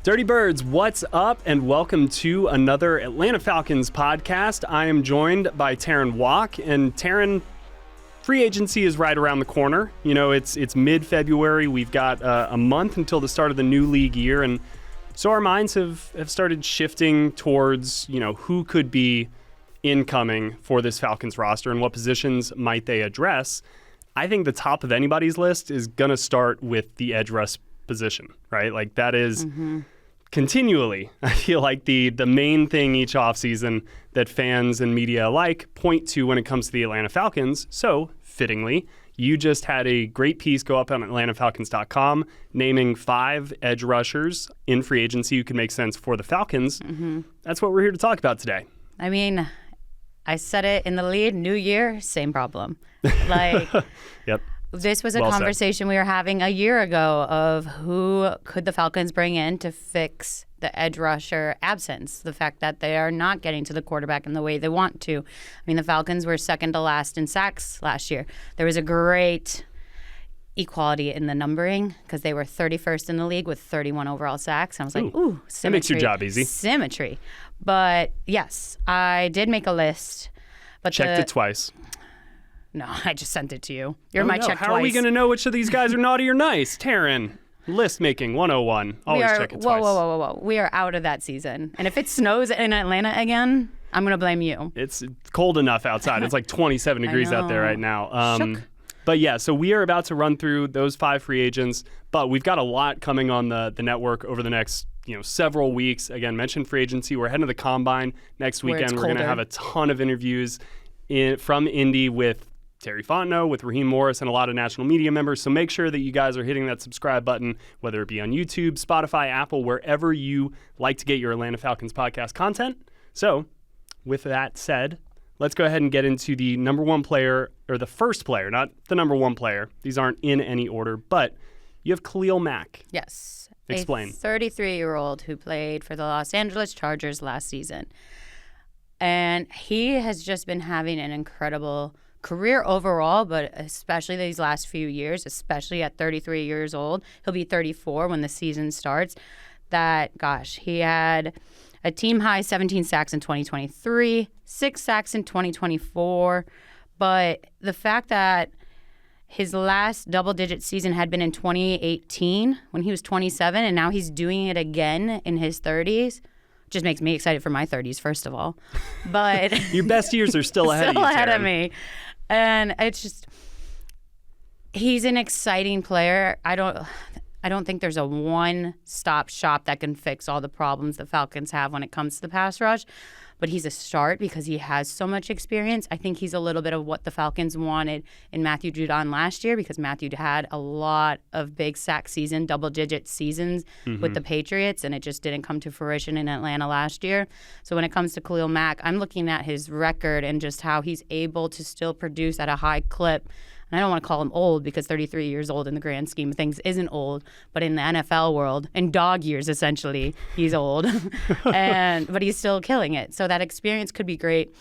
Dirty Birds, what's up? And welcome to another Atlanta Falcons podcast. I am joined by Terrin Waack. And Terrin, free agency is right around the corner. You know, it's mid-February. We've got a month until the start of the new league year. And so our minds have started shifting towards, you know, who could be incoming for this Falcons roster and what positions might they address. I think the top of anybody's list is going to start with the edge rush position, right? Like that is continually, I feel like the main thing each offseason that fans and media alike point to when it comes to the Atlanta Falcons. So fittingly, you just had a great piece go up on AtlantaFalcons.com naming 5 edge rushers in free agency who could make sense for the Falcons. That's what we're here to talk about today. I mean, I said it in the lead, new year, same problem. Like, Yep. This was a conversation we were having a year ago of who could the Falcons bring in to fix the edge rusher absence, the fact that they are not getting to the quarterback in the way they want to. I mean, the Falcons were second to last in sacks last year. There was a great equality in the numbering because they were 31st in the league with 31 overall sacks. And I was like, ooh, symmetry. That makes your job easy. Symmetry. But yes, I did make a list. But Checked it twice. No, I just sent it to you. You're my check twice. How are we going to know which of these guys are naughty or nice? Terrin, list making 101. Always check it twice. Whoa. We are out of that season. And if it snows in Atlanta again, I'm going to blame you. It's cold enough outside. It's like 27 degrees out there right now. But yeah, so we are about to run through those 5 free agents, but we've got a lot coming on the network over the next several weeks. Again, mentioned free agency. We're heading to the Combine next weekend. We're going to have a ton of interviews from Indy with Terry Fontenot, with Raheem Morris, and a lot of national media members. So make sure that you guys are hitting that subscribe button, whether it be on YouTube, Spotify, Apple, wherever you like to get your Atlanta Falcons podcast content. So with that said, let's go ahead and get into the number one player, or the first player, not the number one player. These aren't in any order, but you have Khalil Mack. Yes. Explain. A 33-year-old who played for the Los Angeles Chargers last season. And he has just been having an incredible career overall, but especially these last few years, especially at 33 years old. He'll be 34 when the season starts. He had a team-high 17 sacks in 2023, 6 sacks in 2024. But the fact that his last double-digit season had been in 2018 when he was 27, and now he's doing it again in his 30s, just makes me excited for my 30s, first of all. But your best years are still ahead of you, ahead Terrin. of me. And it's just, he's an exciting player. I don't think there's a one-stop shop that can fix all the problems the Falcons have when it comes to the pass rush. But he's a start because he has so much experience. I think he's a little bit of what the Falcons wanted in Matthew Judon last year, because Matthew had a lot of big sack season, double-digit seasons with the Patriots, and it just didn't come to fruition in Atlanta last year. So when it comes to Khalil Mack, I'm looking at his record and just how he's able to still produce at a high clip. And I don't want to call him old because 33 years old in the grand scheme of things isn't old, but in the NFL world, in dog years essentially, he's old. But he's still killing it. So that experience could be great,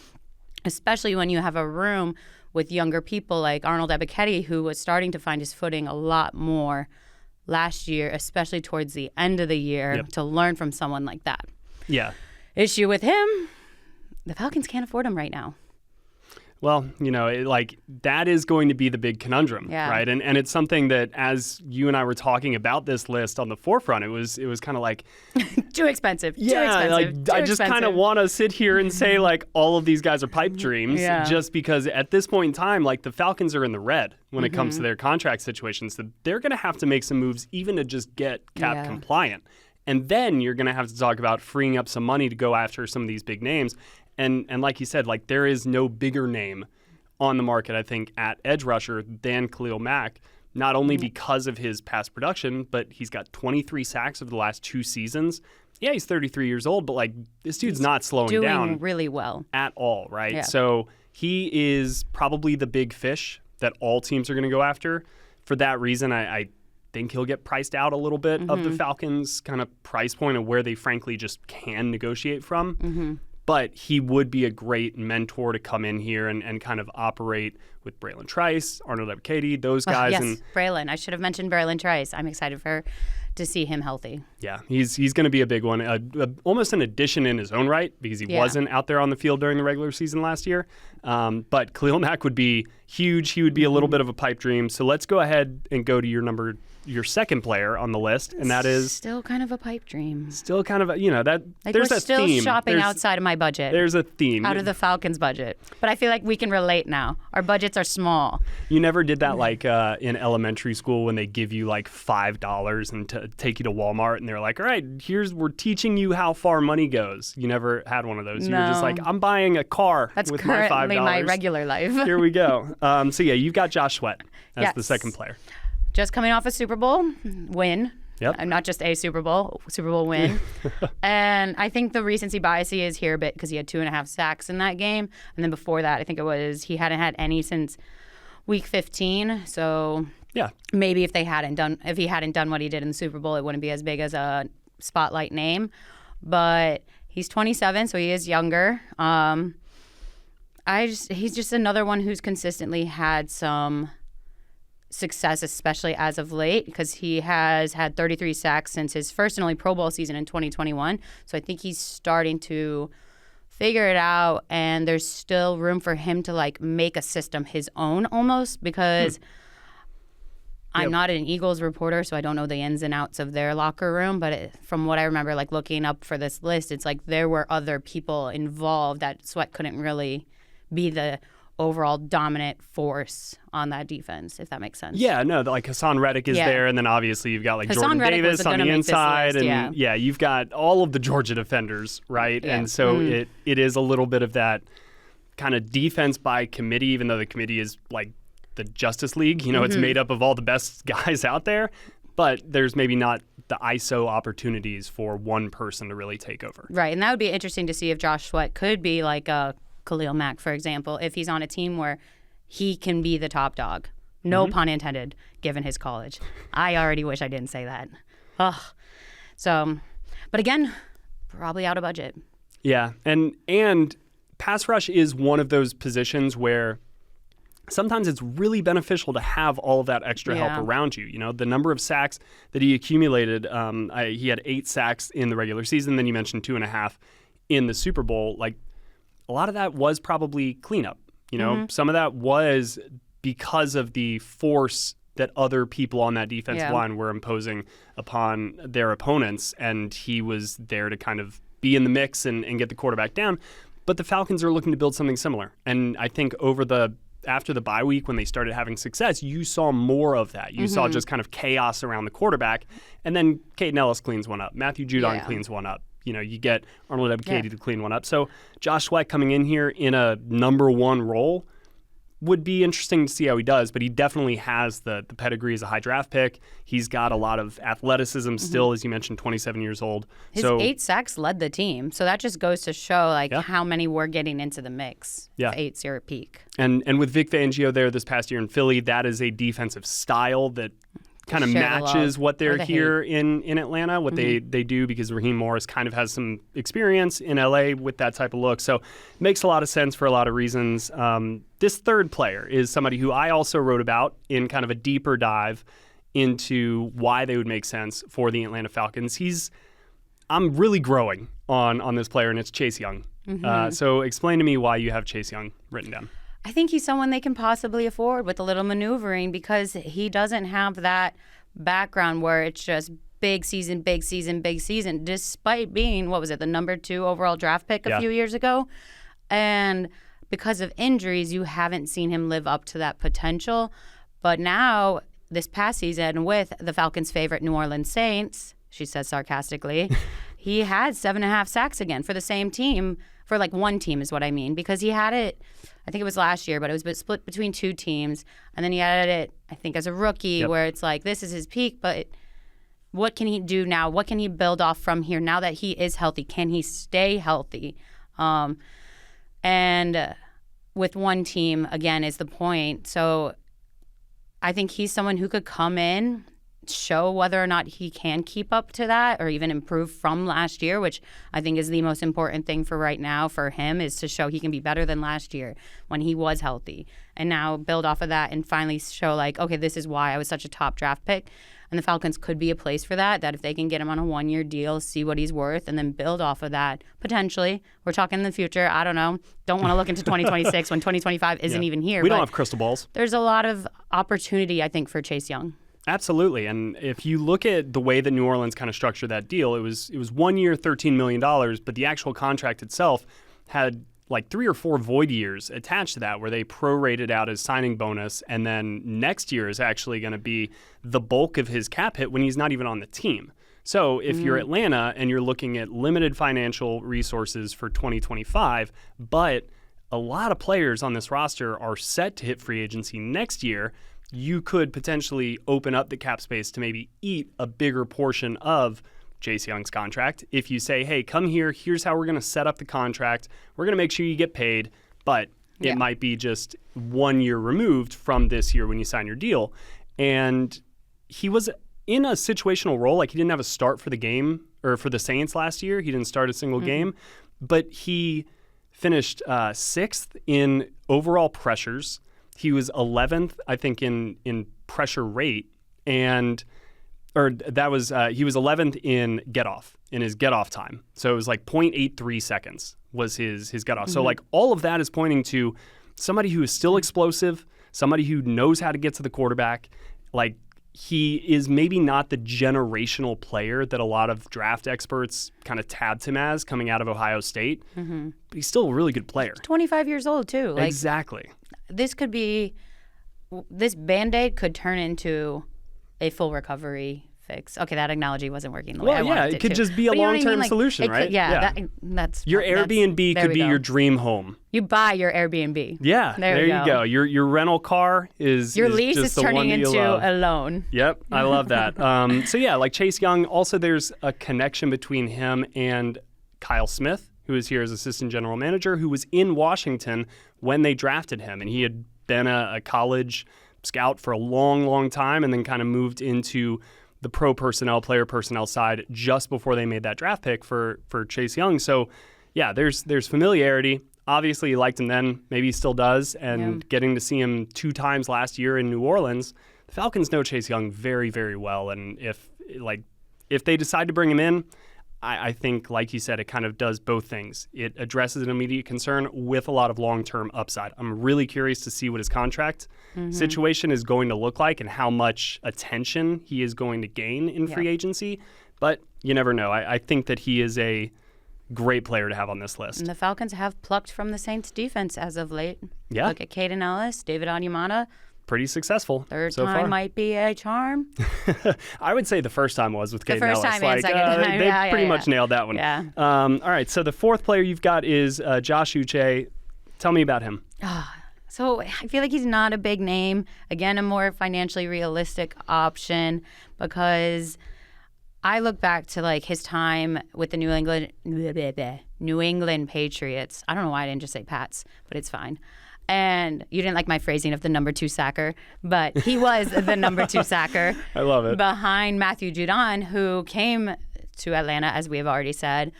especially when you have a room with younger people like Arnold Ebiketie, who was starting to find his footing a lot more last year, especially towards the end of the year, to learn from someone like that. Yeah. Issue with him, the Falcons can't afford him right now. Well, that is going to be the big conundrum, right? And it's something that, as you and I were talking about this list on the forefront, it was kind of like too expensive. I just kind of want to sit here and say all of these guys are pipe dreams, just because at this point in time, the Falcons are in the red when it comes to their contract situations. So they're going to have to make some moves even to just get cap compliant, and then you're going to have to talk about freeing up some money to go after some of these big names. And like you said, there is no bigger name on the market, I think, at edge rusher than Khalil Mack, not only because of his past production, but he's got 23 sacks over the last 2 seasons. Yeah, he's 33 years old, but this dude's not slowing down. Doing really well. At all, right? Yeah. So he is probably the big fish that all teams are going to go after. For that reason, I think he'll get priced out a little bit of the Falcons' kind of price point of where they frankly just can negotiate from. But he would be a great mentor to come in here and kind of operate with Braylon Trice, Arnold Ebiketie, those guys. Yes, Braylon. I should have mentioned Braylon Trice. I'm excited for to see him healthy. Yeah, he's going to be a big one. Almost an addition in his own right because he wasn't out there on the field during the regular season last year. But Khalil Mack would be huge. He would be a little bit of a pipe dream. So let's go ahead and go to your second player on the list, and that is still kind of a pipe dream. Still kind of that. Like there's we're a still theme. shopping outside of my budget. There's a theme. Out of the Falcons' budget. But I feel like we can relate now. Our budgets are small. You never did that like in elementary school when they give you like $5 and to take you to Walmart and they're like, all right, we're teaching you how far money goes. You never had one of those. No. You were just like, I'm buying a car That's with my $5. currently my regular life. Here we go. So yeah, you've got Josh Sweat as the second player. Just coming off a Super Bowl win. Yep. Not just a Super Bowl win. And I think the recency bias is here a bit because he had 2.5 sacks in that game. And then before that, I think it was he hadn't had any since week 15. So yeah, maybe if he hadn't done what he did in the Super Bowl, it wouldn't be as big as a spotlight name. But he's 27, so he is younger. He's just another one who's consistently had some success, especially as of late, because he has had 33 sacks since his first and only Pro Bowl season in 2021. So I think he's starting to figure it out, and there's still room for him to like make a system his own almost, because I'm not an Eagles reporter, so I don't know the ins and outs of their locker room, but from what I remember, like looking up for this list, it's like there were other people involved that Sweat couldn't really be the overall dominant force on that defense, if that makes sense. Yeah, no, like Hassan Reddick is there, and then obviously you've got like Hassan Jordan Davis on the inside, list, and you've got all of the Georgia defenders, right? Yeah. And so it is a little bit of that kind of defense by committee, even though the committee is like the Justice League, it's made up of all the best guys out there, but there's maybe not the ISO opportunities for one person to really take over. Right, and that would be interesting to see if Josh Sweat could be like a Khalil Mack, for example, if he's on a team where he can be the top dog. No pun intended, given his college. I already wish I didn't say that. Ugh. So, but again, probably out of budget. Yeah, and pass rush is one of those positions where sometimes it's really beneficial to have all of that extra help around you. The number of sacks that he accumulated, he had 8 sacks in the regular season, then you mentioned 2.5 in the Super Bowl. Like, a lot of that was probably cleanup. Some of that was because of the force that other people on that defensive line were imposing upon their opponents, and he was there to kind of be in the mix and get the quarterback down. But the Falcons are looking to build something similar. And I think after the bye week when they started having success, you saw more of that. You saw just kind of chaos around the quarterback, and then Caden Ellis cleans one up. Matthew Judon cleans one up. You get Arnold Ebiketie to clean one up. So Josh Sweat coming in here in a number one role would be interesting to see how he does, but he definitely has the pedigree as a high draft pick. He's got a lot of athleticism still, as you mentioned, 27 years old. His 8 sacks led the team. So that just goes to show how many were getting into the mix. Yeah. 8's your peak. And with Vic Fangio there this past year in Philly, that is a defensive style that kind of matches what they're here in Atlanta, what they do, because Raheem Morris kind of has some experience in LA with that type of look. So it makes a lot of sense for a lot of reasons. This third player is somebody who I also wrote about in kind of a deeper dive into why they would make sense for the Atlanta Falcons. I'm really growing on this player, and it's Chase Young. So explain to me why you have Chase Young written down. I think he's someone they can possibly afford with a little maneuvering, because he doesn't have that background where it's just big season, despite being, the number 2 overall draft pick a few years ago. And because of injuries, you haven't seen him live up to that potential. But now, this past season, with the Falcons' favorite New Orleans Saints, she says sarcastically, he had 7.5 sacks again for the same team, for like one team is what I mean, because he had it, I think it was last year, but it was split between 2 teams. And then he had it, I think, as a rookie, where it's like, this is his peak, but what can he do now? What can he build off from here now that he is healthy? Can he stay healthy? And with one team, again, is the point. So I think he's someone who could come in, show whether or not he can keep up to that or even improve from last year, which I think is the most important thing for right now for him, is to show he can be better than last year when he was healthy, and now build off of that and finally show like, okay, this is why I was such a top draft pick. And the Falcons could be a place for that if they can get him on a 1-year deal, see what he's worth, and then build off of that, potentially. We're talking in the future. I don't know. Don't want to look into 2026 when 2025 isn't even here. We don't have crystal balls. There's a lot of opportunity, I think, for Chase Young. Absolutely. And if you look at the way that New Orleans kind of structured that deal, it was 1 year, $13 million, but the actual contract itself had like 3 or 4 void years attached to that where they prorated out his signing bonus, and then next year is actually going to be the bulk of his cap hit when he's not even on the team. So if you're Atlanta and you're looking at limited financial resources for 2025, but a lot of players on this roster are set to hit free agency next year, you could potentially open up the cap space to maybe eat a bigger portion of Chase Young's contract. If you say, hey, come here, here's how we're going to set up the contract. We're going to make sure you get paid, but it might be just 1 year removed from this year when you sign your deal. And he was in a situational role. Like, he didn't have a start for the game or for the Saints last year. He didn't start a single game, but he finished 6th in overall pressures. He was 11th, I think, in pressure rate, and he was 11th in his get off time. So it was like 0.83 seconds was his get off. So like all of that is pointing to somebody who is still explosive, somebody who knows how to get to the quarterback. Like, he is maybe not the generational player that a lot of draft experts kind of tabbed him as coming out of Ohio State, but he's still a really good player. He's 25 years old too. Like, exactly. This Band-Aid could turn into a full recovery fix. Okay, that analogy wasn't working the way I wanted it could to. just be a long-term solution, right? That's your Airbnb could be your dream home. You buy your Airbnb. Yeah, there you go. Your rental car is your lease just is the turning one into love. a loan. Yep, I love that. So yeah, like Chase Young. Also, there's a connection between him and Kyle Smith, who is here as assistant general manager, who was in Washington when they drafted him, and he had been a college scout for a long, long time, and then kind of moved into the player personnel side just before they made that draft pick for Chase Young. So yeah, there's familiarity. Obviously, he liked him then. Maybe he still does. And getting to see him 2 times last year in New Orleans, the Falcons know Chase Young very, very well. And if they decide to bring him in, I think, like you said, it kind of does both things. It addresses an immediate concern with a lot of long-term upside. I'm really curious to see what his contract situation is going to look like and how much attention he is going to gain in free agency. But you never know. I think that he is a great player to have on this list. And the Falcons have plucked from the Saints defense as of late. Yeah. Look at Caden Ellis, David Onyemata. Pretty successall Third so time far. might be a charm. I would say the first time was with Caden first Ellis. time and second time. They pretty much nailed that one. Yeah. All right, so the fourth player you've got is Josh Uche. Tell me about him. So I feel like he's not a big name. Again, a more financially realistic option, because I look back to like his time with the New England Patriots. I don't know why I didn't just say Pats, but it's fine. And you didn't like my phrasing of the number 2 sacker, but he was the number 2 sacker. I love it. Behind Matthew Judon, who came to Atlanta, as we have already said.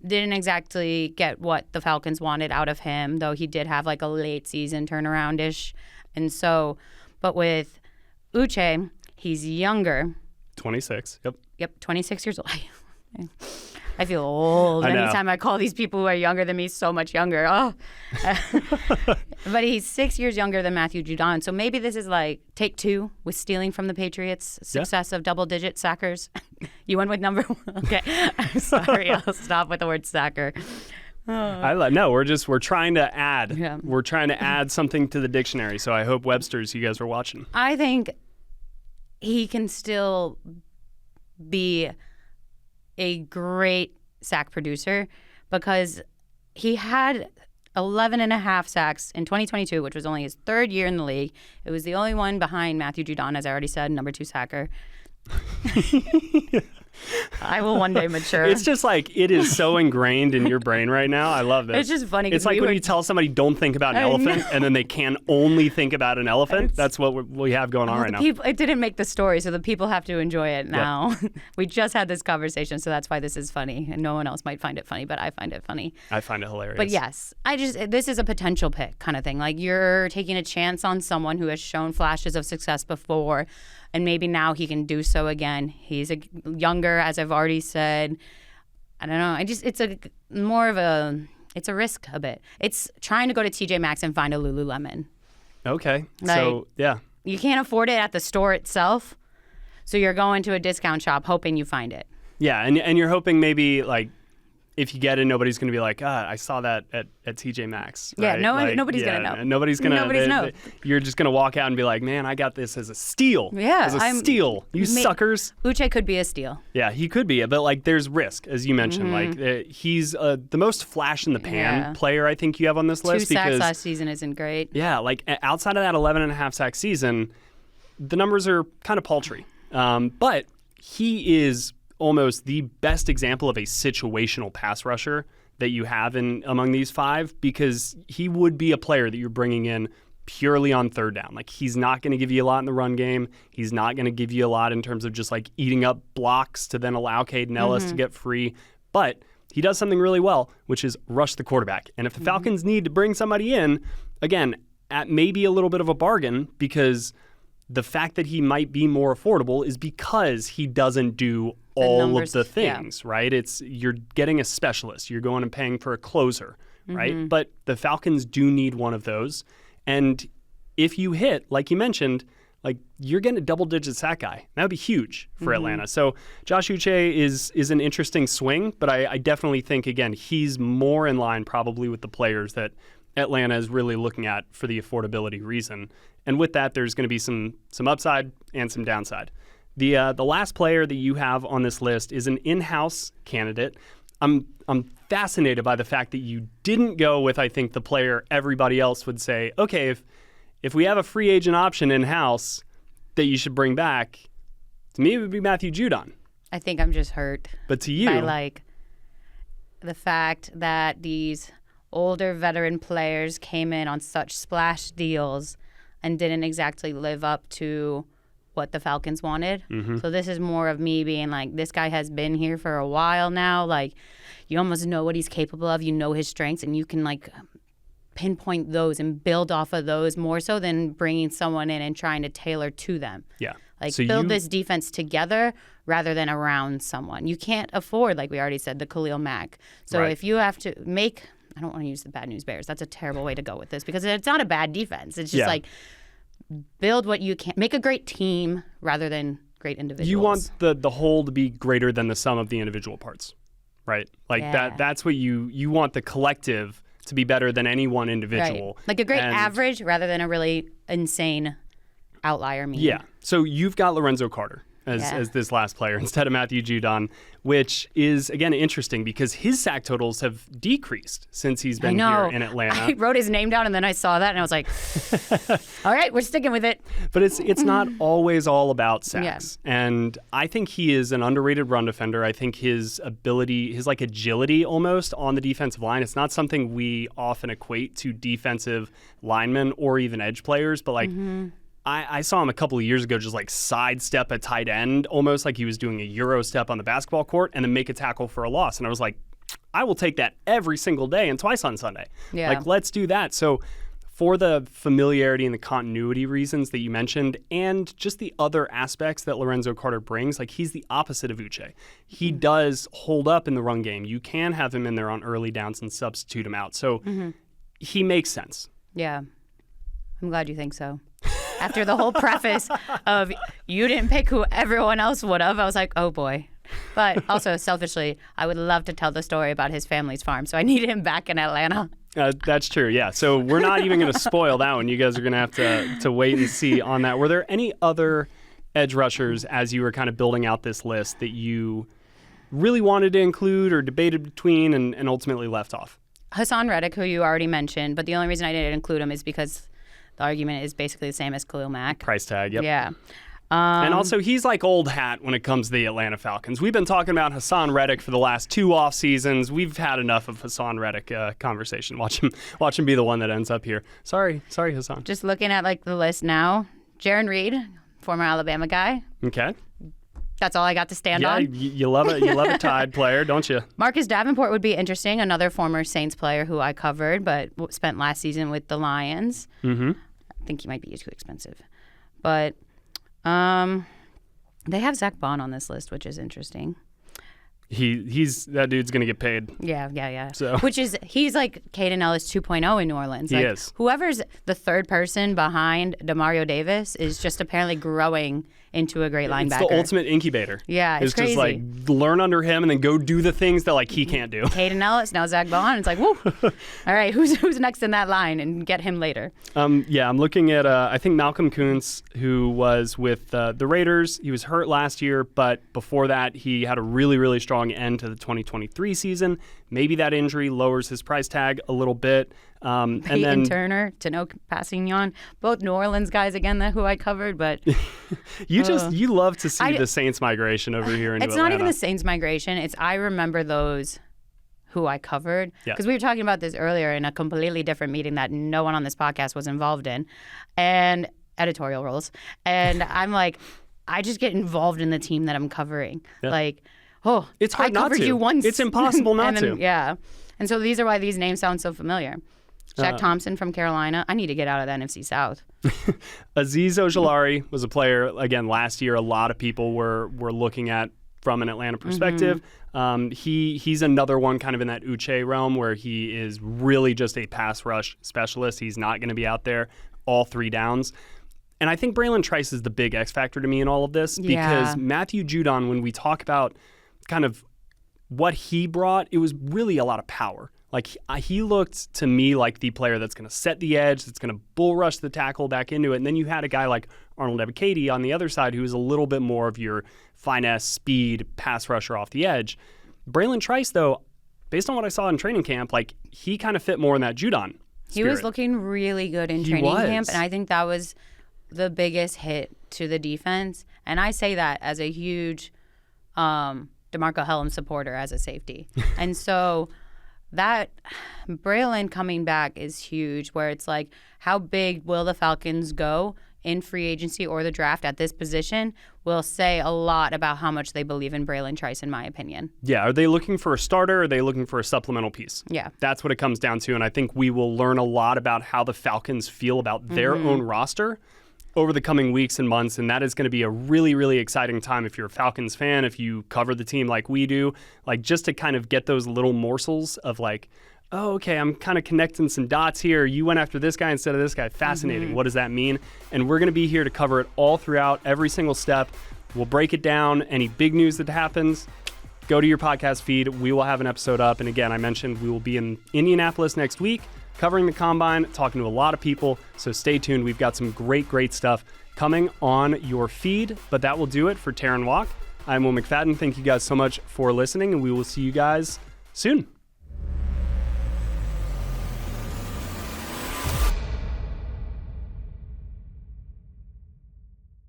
Didn't exactly get what the Falcons wanted out of him, though he did have like a late season turnaround-ish. And so, but with Uche, he's younger. 26, Yep, 26 years old. I feel old anytime I call these people who are younger than me so much younger. Oh. But he's 6 years younger than Matthew Judon. So maybe this is like take 2 with stealing from the Patriots' success of double-digit sackers. You went with number 1? Okay. I'm sorry. I'll stop with the word sacker. We're trying to add. Yeah. We're trying to add something to the dictionary. So I hope Webster's, you guys are watching. I think he can still be a great sack producer, because he had 11.5 sacks in 2022, which was only his 3rd year in the league. It was the only one behind Matthew Judon, as I already said, number 2 sacker. I will one day mature. It's just like it is so ingrained in your brain right now. I love this. It's just funny. It's like when you tell somebody don't think about an elephant, and then they can only think about an elephant. That's what we have going on right now. It didn't make the story, so the people have to enjoy it now. Yep. We just had this conversation, so that's why this is funny, and no one else might find it funny, but I find it funny. I find it hilarious. But yes, this is a potential pick kind of thing. Like you're taking a chance on someone who has shown flashes of success before, and maybe now he can do so again. He's younger, as I've already said. I don't know. It's a risk a bit. It's trying to go to TJ Maxx and find a Lululemon. Okay. So, yeah. You can't afford it at the store itself, so you're going to a discount shop hoping you find it. Yeah, and you're hoping maybe, like, if you get it, nobody's going to be like, I saw that at TJ Maxx. Right? Yeah, nobody's going to know. Nobody's going to know. You're just going to walk out and be like, man, I got this as a steal. Yeah. As a steal. You suckers. Uche could be a steal. Yeah, he could be. But, like, there's risk, as you mentioned. Like, he's the most flash-in-the-pan player I think you have on this list. 2 sacks last season isn't great. Yeah, like, outside of that 11.5 sack season, the numbers are kind of paltry. But he is almost the best example of a situational pass rusher that you have among these 5, because he would be a player that you're bringing in purely on third down. Like, he's not going to give you a lot in the run game. He's not going to give you a lot in terms of just like eating up blocks to then allow Caden Ellis to get free. But he does something really well, which is rush the quarterback. And if the Falcons need to bring somebody in, again, at maybe a little bit of a bargain, because the fact that he might be more affordable is because he doesn't do all of the things, right? You're getting a specialist. You're going and paying for a closer, right? But the Falcons do need one of those. And if you hit, like you mentioned, like you're getting a double-digit sack guy. That would be huge for Atlanta. So Josh Uche is an interesting swing, but I definitely think, again, he's more in line probably with the players that Atlanta is really looking at for the affordability reason. And with that, there's going to be some upside and some downside. The last player that you have on this list is an in-house candidate. I'm fascinated by the fact that you didn't go with, I think, the player everybody else would say, okay, if we have a free agent option in-house that you should bring back, to me it would be Matthew Judon. I think I'm just hurt. But to you, by like the fact that these older veteran players came in on such splash deals and didn't exactly live up to what the Falcons wanted. So this is more of me being like, this guy has been here for a while now. Like, you almost know what he's capable of. You know his strengths, and you can like pinpoint those and build off of those more so than bringing someone in and trying to tailor to them. Yeah. Like, so build this defense together rather than around someone. You can't afford, like we already said, the Khalil Mack. So if you have to make, I don't want to use the bad news bears. That's a terrible way to go with this, because it's not a bad defense. It's just like, build what you can. Make a great team rather than great individuals. You want the whole to be greater than the sum of the individual parts, right? Like that's what you want, the collective to be better than any one individual. Right. Like a great average rather than a really insane outlier mean. Yeah. So you've got Lorenzo Carter as this last player instead of Matthew Judon, which is, again, interesting because his sack totals have decreased since he's been here in Atlanta. I wrote his name down and then I saw that and I was like, all right, we're sticking with it. But it's not always all about sacks. Yeah. And I think he is an underrated run defender. I think his ability, his like agility almost on the defensive line, it's not something we often equate to defensive linemen or even edge players, but like I saw him a couple of years ago just like sidestep a tight end, almost like he was doing a Euro step on the basketball court, and then make a tackle for a loss. And I was like, I will take that every single day and twice on Sunday. Yeah. Like, let's do that. So for the familiarity and the continuity reasons that you mentioned, and just the other aspects that Lorenzo Carter brings, like he's the opposite of Uche. He does hold up in the run game. You can have him in there on early downs and substitute him out. So he makes sense. Yeah. I'm glad you think so. After the whole preface of you didn't pick who everyone else would have, I was like, oh boy. But also, selfishly, I would love to tell the story about his family's farm, so I need him back in Atlanta. That's true, yeah. So we're not even going to spoil that one. You guys are going to have to wait and see on that. Were there any other edge rushers as you were kind of building out this list that you really wanted to include or debated between and ultimately left off? Hassan Reddick, who you already mentioned, but the only reason I didn't include him is because the argument is basically the same as Khalil Mack. Price tag, yep. Yeah. And also, he's like old hat when it comes to the Atlanta Falcons. We've been talking about Hassan Reddick for the last 2 off seasons. We've had enough of Hassan Reddick conversation. Watch him be the one that ends up here. Sorry, Hassan. Just looking at like the list now, Jaron Reed, former Alabama guy. Okay. That's all I got to stand on. Yeah, you love it. You love a Tide player, don't you? Marcus Davenport would be interesting. Another former Saints player who I covered, but spent last season with the Lions. Mm-hmm. I think he might be too expensive, but. They have Zach Bond on this list, which is interesting. He's that dude's gonna get paid. Yeah. So he's like Caden Ellis 2.0 in New Orleans. He like, is. Whoever's the third person behind Demario Davis is just apparently growing into a great linebacker. It's the ultimate incubator. Yeah, it's crazy. Just like learn under him and then go do the things that like he can't do. Caden Ellis, now Zach Bond. It's like, woo. All right, who's next in that line, and get him later. Yeah, I'm looking at I think Malcolm Kuntz, who was with the Raiders. He was hurt last year, but before that, he had a really, really strong end to the 2023 season. Maybe that injury lowers his price tag a little bit. And then Turner, Tano Passignon, both New Orleans guys again, who I covered, but you love to see the Saints migration over here into It's Atlanta. not even the Saints migration. It's I remember those who I covered. Because we were talking about this earlier in a completely different meeting that no one on this podcast was involved in, and editorial roles. And I'm like, I just get involved in the team that I'm covering. Yeah. Like, it's hard I not covered to. you once. It's impossible not then, to. Yeah. And so these are why these names sound so familiar. Shaq Thompson from Carolina. I need to get out of the NFC South. Azeez Ojulari was a player, again, last year a lot of people were looking at from an Atlanta perspective. Mm-hmm. He's another one kind of in that Uche realm where he is really just a pass rush specialist. He's not going to be out there all 3 downs. And I think Braylon Trice is the big X factor to me in all of this because Matthew Judon, when we talk about kind of what he brought, it was really a lot of power. Like, he looked to me like the player that's going to set the edge, that's going to bull rush the tackle back into it. And then you had a guy like Arnold Ebiketie on the other side who was a little bit more of your finesse, speed, pass rusher off the edge. Braylon Trice, though, based on what I saw in training camp, like, he kind of fit more in that Judon spirit. He was looking really good in training camp, and I think that was the biggest hit to the defense. And I say that as a huge DeMarco Hellum supporter as a safety. And so that Braylon coming back is huge, where it's like, how big will the Falcons go in free agency or the draft at this position will say a lot about how much they believe in Braylon Trice, in my opinion. Yeah, are they looking for a starter or are they looking for a supplemental piece? Yeah. That's what it comes down to, and I think we will learn a lot about how the Falcons feel about their own roster over the coming weeks and months, and that is going to be a really, really exciting time if you're a Falcons fan, if you cover the team like we do, like just to kind of get those little morsels of like, oh, okay, I'm kind of connecting some dots here. You went after this guy instead of this guy. Fascinating. What does that mean? And we're going to be here to cover it all throughout, every single step. We'll break it down. Any big news that happens, go to your podcast feed. We will have an episode up. And again, I mentioned we will be in Indianapolis next week, covering the Combine, talking to a lot of people. So stay tuned. We've got some great, great stuff coming on your feed. But that will do it for Terrin Waack. I'm Will McFadden. Thank you guys so much for listening, and we will see you guys soon.